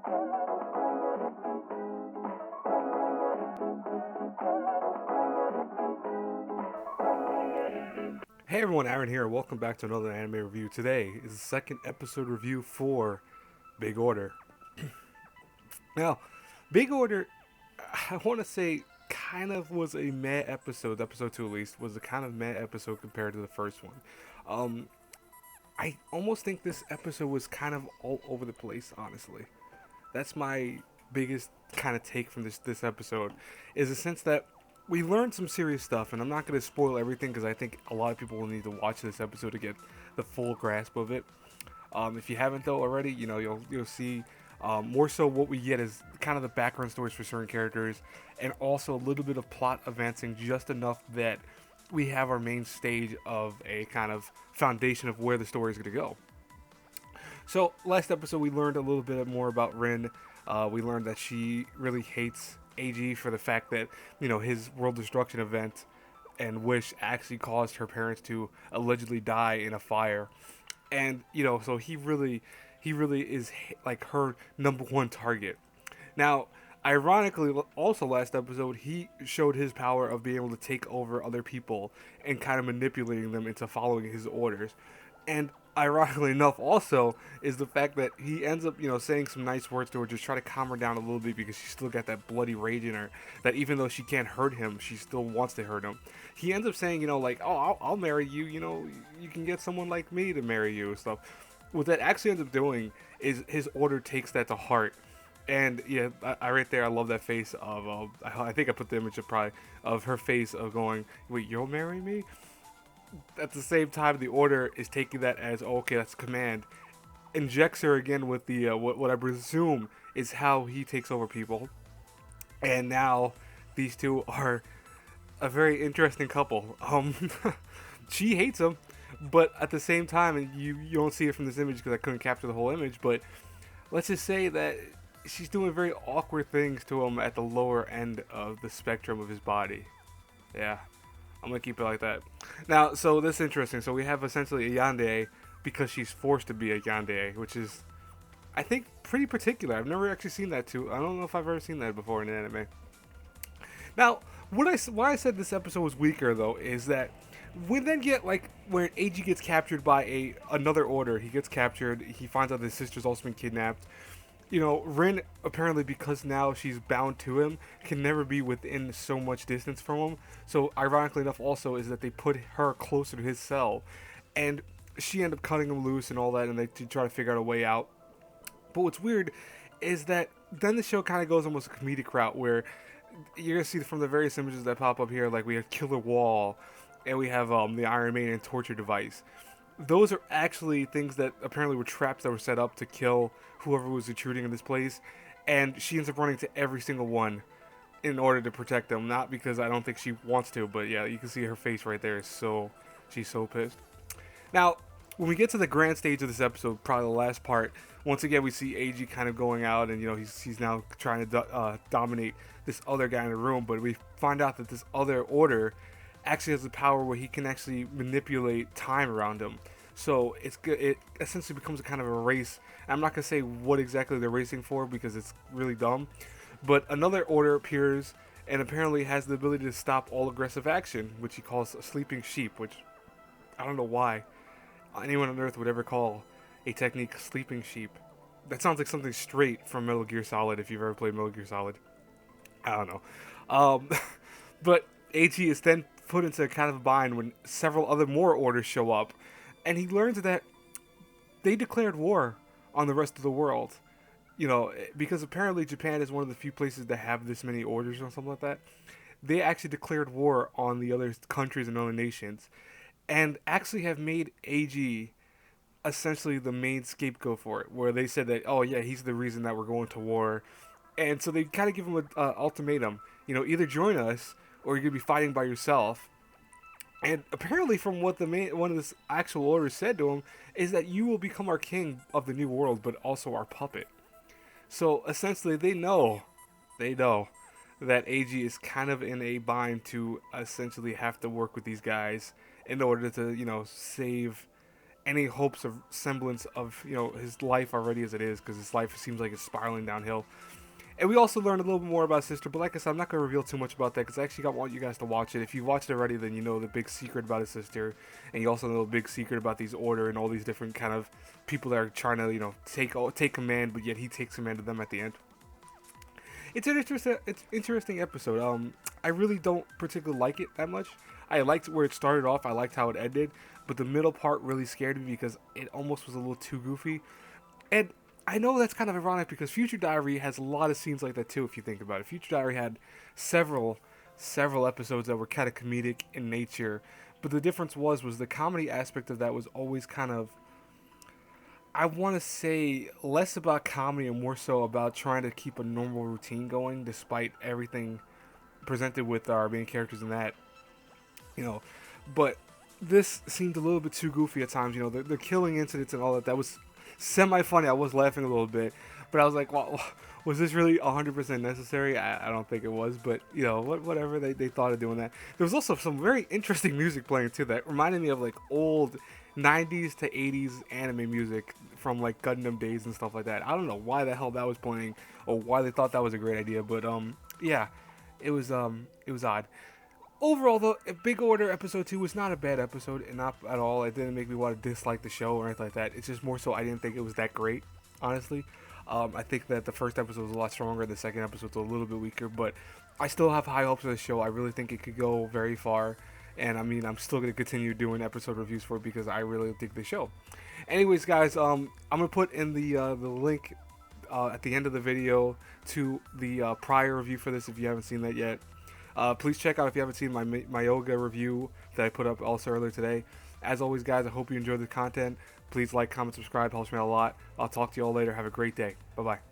Hey everyone, Aaron here. Welcome back to another anime review. Today is the second episode review for Big Order. Now, Big Order, I want to say, kind of was a meh episode. Episode 2 at least was a kind of meh episode compared to the first one. Um, I almost think this episode was kind of all over the place, honestly. That's my biggest kind of take from this episode, is the sense that we learned some serious stuff, and I'm not going to spoil everything because I think a lot of people will need to watch this episode to get the full grasp of it. If you haven't though already, you'll see more so what we get is kind of the background stories for certain characters, and also a little bit of plot advancing just enough that we have our main stage of a kind of foundation of where the story is going to go. So last episode we learned a little bit more about Rin. We learned that she really hates AG for the fact that his world destruction event and wish actually caused her parents to allegedly die in a fire, and so he really is like her number one target. Now, ironically, also last episode he showed his power of being able to take over other people and kind of manipulating them into following his orders. And ironically enough, also is the fact that he ends up, saying some nice words to her, just try to calm her down a little bit because she's still got that bloody rage in her. That even though she can't hurt him, she still wants to hurt him. He ends up saying, like, "Oh, I'll marry you. You can get someone like me to marry you," and stuff. What that actually ends up doing is his order takes that to heart. And yeah, I right there, I love that face of. I think I put the image of probably of her face of going, "Wait, you'll marry me?" At the same time, the order is taking that as, oh, okay, that's command. Injects her again with the what I presume is how he takes over people, and now these two are a very interesting couple. She hates him, but at the same time, and you don't see it from this image because I couldn't capture the whole image, but let's just say that she's doing very awkward things to him at the lower end of the spectrum of his body. Yeah, I'm gonna keep it like that. Now, so this is interesting. So we have essentially a yandere because she's forced to be a yandere, which is, I think, pretty particular. I've never actually seen that too. I don't know if I've ever seen that before in an anime. Now, why I said this episode was weaker though is that we then get like where AG gets captured by another order. He gets captured. He finds out his sister's also been kidnapped. Rin apparently, because now she's bound to him, can never be within so much distance from him. So ironically enough also is that they put her closer to his cell, and she ended up cutting him loose and all that, and they try to figure out a way out. But what's weird is that then the show kind of goes almost a comedic route where you're going to see from the various images that pop up here, like we have Killer Wall, and we have the Iron Maiden torture device. Those are actually things that apparently were traps that were set up to kill whoever was intruding in this place, and she ends up running to every single one in order to protect them. Not because I don't think she wants to, but yeah, you can see her face right there. She's so pissed. Now, when we get to the grand stage of this episode, probably the last part, once again we see AG kind of going out, and he's now trying to dominate this other guy in the room. But we find out that this other order actually has the power where he can actually manipulate time around him. So it essentially becomes a kind of a race. I'm not gonna say what exactly they're racing for because it's really dumb, but another order appears and apparently has the ability to stop all aggressive action, which he calls a sleeping sheep. Which I don't know why anyone on Earth would ever call a technique sleeping sheep. That sounds like something straight from Metal Gear Solid. If you've ever played Metal Gear Solid, I don't know. But AG is then put into kind of a bind when several other more orders show up, and he learns that they declared war on the rest of the world. Because apparently Japan is one of the few places that have this many orders or something like that. They actually declared war on the other countries and other nations, and actually have made AG essentially the main scapegoat for it. Where they said that, oh yeah, he's the reason that we're going to war, and so they kind of give him an ultimatum. Either join us or you're gonna be fighting by yourself. And apparently, from what one of the actual orders said to him, is that you will become our king of the new world, but also our puppet. So essentially, they know that AG is kind of in a bind to essentially have to work with these guys in order to, save any hopes of semblance of, you know, his life already as it is, because his life seems like it's spiraling downhill. And we also learned a little bit more about his sister, but like I said, I'm not going to reveal too much about that because I actually want you guys to watch it. If you've watched it already, then you know the big secret about his sister, and you also know the big secret about these Order and all these different kind of people that are trying to, you know, take command, but yet he takes command of them at the end. It's an interesting episode. I really don't particularly like it that much. I liked where it started off. I liked how it ended, but the middle part really scared me because it almost was a little too goofy. And I know that's kind of ironic because Future Diary has a lot of scenes like that too. If you think about it, Future Diary had several episodes that were kind of comedic in nature, but the difference was the comedy aspect of that was always kind of, I want to say, less about comedy and more so about trying to keep a normal routine going despite everything presented with our main characters in that, you know. But this seemed a little bit too goofy at times. You know, the killing incidents and all that. That was semi-funny. I was laughing a little bit, but I was like, well, was this really 100% necessary? I don't think it was, but, you know, whatever, they thought of doing that. There was also some very interesting music playing, too, that reminded me of, like, old 90s to 80s anime music from, like, Gundam days and stuff like that. I don't know why the hell that was playing, or why they thought that was a great idea, but, yeah, it was odd. Overall, though, Big Order Episode 2 was not a bad episode, and not at all. It didn't make me want to dislike the show or anything like that. It's just more so I didn't think it was that great, honestly. I think that the first episode was a lot stronger, the second episode was a little bit weaker, but I still have high hopes for the show. I really think it could go very far, and I mean, I'm still going to continue doing episode reviews for it because I really dig the show. Anyways, guys, I'm going to put in the link at the end of the video to the prior review for this if you haven't seen that yet. Please check out if you haven't seen my yoga review that I put up also earlier today. As always, guys, I hope you enjoyed the content. Please like, comment, subscribe. Helps me out a lot. I'll talk to you all later. Have a great day. Bye-bye.